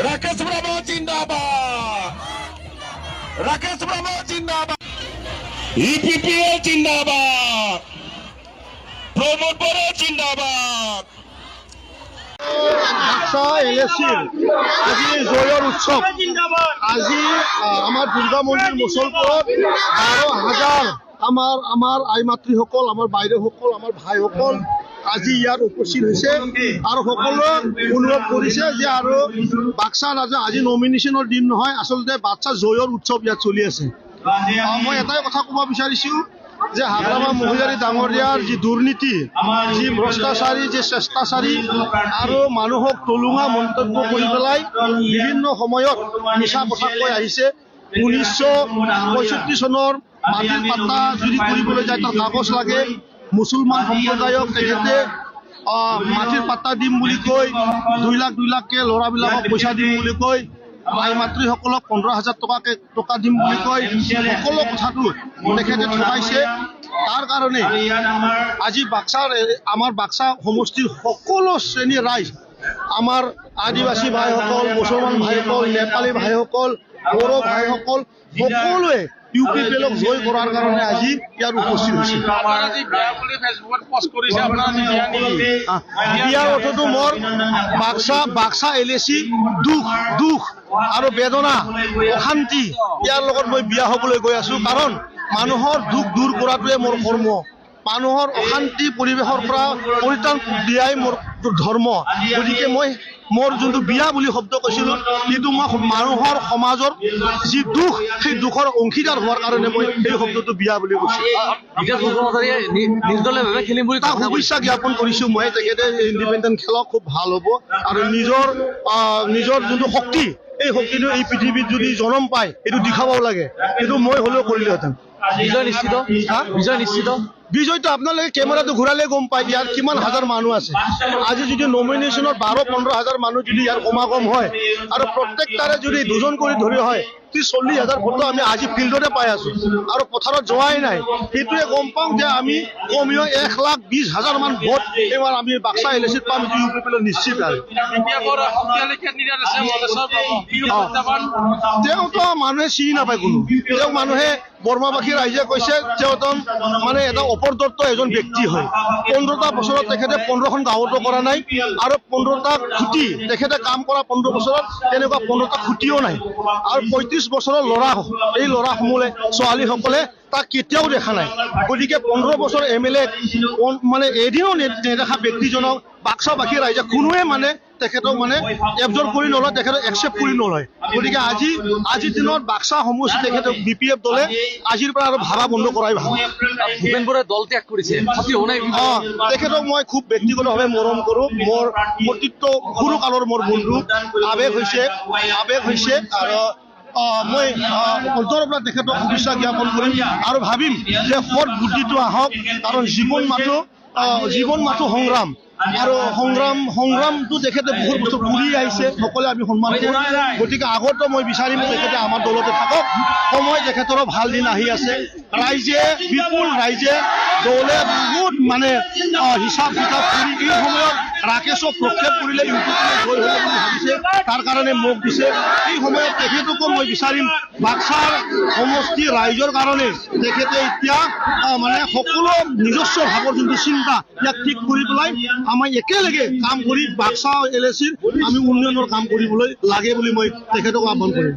ৰাকেশ ব্ৰাহ্ম জিন্দাবাদ, ৰাকেশ ব্ৰাহ্ম জিন্দাবাদ, ইপিপিএল জিন্দাবাদ, প্ৰমোদ বড় জিন্দাবাদ। বাক্সা এলএসিৰ আজি জয়ৰ উৎসৱ। আজি আমাৰ দুৰ্গা মন্দিৰ মুছলপুৰত 12,000 আমাৰ আই মাতৃসকল, আমাৰ বাইদেউসকল, আমাৰ ভাইসকল আজি ইয়াত উপস্থিত হৈছে আৰু সকলোৱে অনুভৱ কৰিছে যে আৰু বাক্সা ৰাজা আজি নমিনেশ্যনৰ দিন নহয়, আচলতে বাক্সা জয়ৰ উৎসৱ ইয়াত চলি আছে। মই এটাই কথা ক'ব বিচাৰিছোঁ যে হাগ্ৰামা মহিলাৰী ডাঙৰীয়াৰ যি দুৰ্নীতি, যি ভ্ৰষ্টাচাৰী, যি চেষ্টাচাৰী আৰু মানুহক তলুঙা মন্তব্য কৰি পেলাই বিভিন্ন সময়ত মিছা কথা কৈ আহিছে। 1965 চনৰ মাটিৰ পাট্টা যদি কৰিবলৈ যায় তাৰ কাগজ লাগে। মুছলমান সম্প্ৰদায়ক তেখেতে মাটিৰ পাট্টা দিম বুলি কৈ 2 লাখকৈ ল'ৰাবিলাকক পইচা দিম বুলি কৈ, আই মাতৃসকলক 15,000 টকা দিম বুলি কৈ সকলো কথাটো তেখেতে ঠগাইছে। তাৰ কাৰণে আজি আমাৰ বাক্সা সমষ্টিৰ সকলো শ্ৰেণীৰ ৰাইজ, আমাৰ আদিবাসী ভাইসকল, মুছলমান ভাইসকল, নেপালী ভাইসকল, বড়ো ভাইসকল সকলোৱে ইউপিপিএলক জয় কৰাৰ কাৰণে আজি ইয়াত উপস্থিত হৈছে। বিয়াৰ অৰ্থটো মোৰ বাক্সা এলএচি দুখ আৰু বেদনা, অশান্তি, ইয়াৰ লগত মই বিয়া হ'বলৈ গৈ আছোঁ। কাৰণ মানুহৰ দুখ দূৰ কৰাটোৱে মোৰ কৰ্ম, মানুহৰ অশান্তি পৰিৱেশৰ পৰা পৰিত্ৰাণ দিয়াই মোৰ ধৰ্ম। গতিকে মই মোৰ যোনটো বিয়া বুলি শব্দ কৈছিলোঁ, কিন্তু মই মানুহৰ সমাজৰ যি দুখ, সেই দুখৰ অংশীদাৰ হোৱাৰ কাৰণে মই সেই শব্দটো বিয়া বুলি কৈছোঁ। তাক শুভেচ্ছা জ্ঞাপন কৰিছোঁ মই। তেখেতে ইণ্ডিপেণ্ডেণ্ট খেলক, খুব ভাল হ'ব আৰু নিজৰ যোনটো শক্তি, এই শক্তিটো এই পৃথিৱীত যদি জনম পায় এইটো দেখাবও লাগে। কিন্তু মই হ'লেও কৰিলোহেঁতেন। বিজয়টো আপোনালোকে কেমেৰাটো ঘূৰালে গম পায় ইয়াত কিমান হাজাৰ মানুহ আছে। আজি যদি নমিনেশ্যনত 12-15 হাজাৰ মানুহ যদি ইয়াৰ সমাগম হয় আৰু প্ৰত্যেকটাৰে যদি 2জন কৰি ধৰি হয়, 30-40,000 ভোট আমি আজি ফিল্ডতে পাই আছোঁ আৰু পথাৰত যোৱাই নাই। সেইটোৱে গম পাওঁ যে আমি কমেও 1,20,000 মান ভোট এইবাৰ আমি বাক্সা এলএচিত পাম, যিটো ইউপিপিএলৰ নিশ্চিত। আৰু তেওঁতো মানুহে চিনি নাপায় কোনো। তেওঁক মানুহে বৰ্মাবাসী ৰাইজে কৈছে তেওঁতো মানে এটা অপৰ্দত্ত এজন ব্যক্তি হয়। 15টা বছৰত তেখেতে 15খন গাঁৱতো কৰা নাই আৰু 15টা খুঁটি তেখেতে কাম কৰা 15 বছৰত তেনেকুৱা 15টা খুঁটিও নাই। আৰু 35 বছৰৰ ল'ৰা, এই ল'ৰাসমূহে ছোৱালীসকলে তাক কেতিয়াও দেখা নাই। গতিকে 15 বছৰ MLA মানে এদিনো নেদেখা ব্যক্তিজনক বাক্সাবাসী ৰাইজে কোনোৱে মানে তেখেতক মানে এবজৰ্ভ কৰি নলয়, তেখেতক একচেপ্ট কৰি নলয়। গতিকে আজিৰ দিনত বাক্সা সমষ্টি তেখেতক BPF দলে আজিৰ পৰা আৰু ভাড়া বন্ধ কৰাই ভাল। ভূপেন বৰাই দল ত্যাগ কৰিছে, তেখেতক মই খুব ব্যক্তিগতভাৱে মৰম কৰোঁ। মোৰ অতীত সৰুকালৰ মোৰ বন্ধু, আৱেগ হৈছে আৰু মই অন্তৰৰ পৰা তেখেতক শুভেচ্ছা জ্ঞাপন কৰিম আৰু ভাবিম যে সৎ বুদ্ধিটো আহক। কাৰণ জীৱন মাথো সংগ্ৰাম আৰু সংগ্ৰামটো তেখেতে বহুত বছৰ কৰি আহিছে, সকলোৱে আমি সন্মান কৰোঁ। গতিকে আগতো মই বিচাৰিম তেখেতে আমাৰ দলতে থাকক। সময় তেখেতৰো ভাল দিন আহি আছে। ৰাইজে, বিপুল ৰাইজে, দলে বহুত মানে হিচাপ কিতাপ কৰি এই সময়ত ৰাকেশক প্ৰক্ষেপ কৰিলে ইউপিপিএল জয় হ'ব বুলি ভাবিছে, তাৰ কাৰণে মোক দিছে। এই সময়ত তেখেতকো মই বিচাৰিম বাক্সাৰ সমষ্টি ৰাইজৰ কাৰণে তেখেতে এতিয়া মানে সকলো নিজস্ব ভাৱৰ যোনটো চিন্তা ইয়াক ঠিক কৰি পেলাই আমাৰ একেলগে কাম কৰি বাক্সা এলএচিৰ আমি উন্নয়নৰ কাম কৰিবলৈ লাগে বুলি মই তেখেতক আহ্বান কৰিম।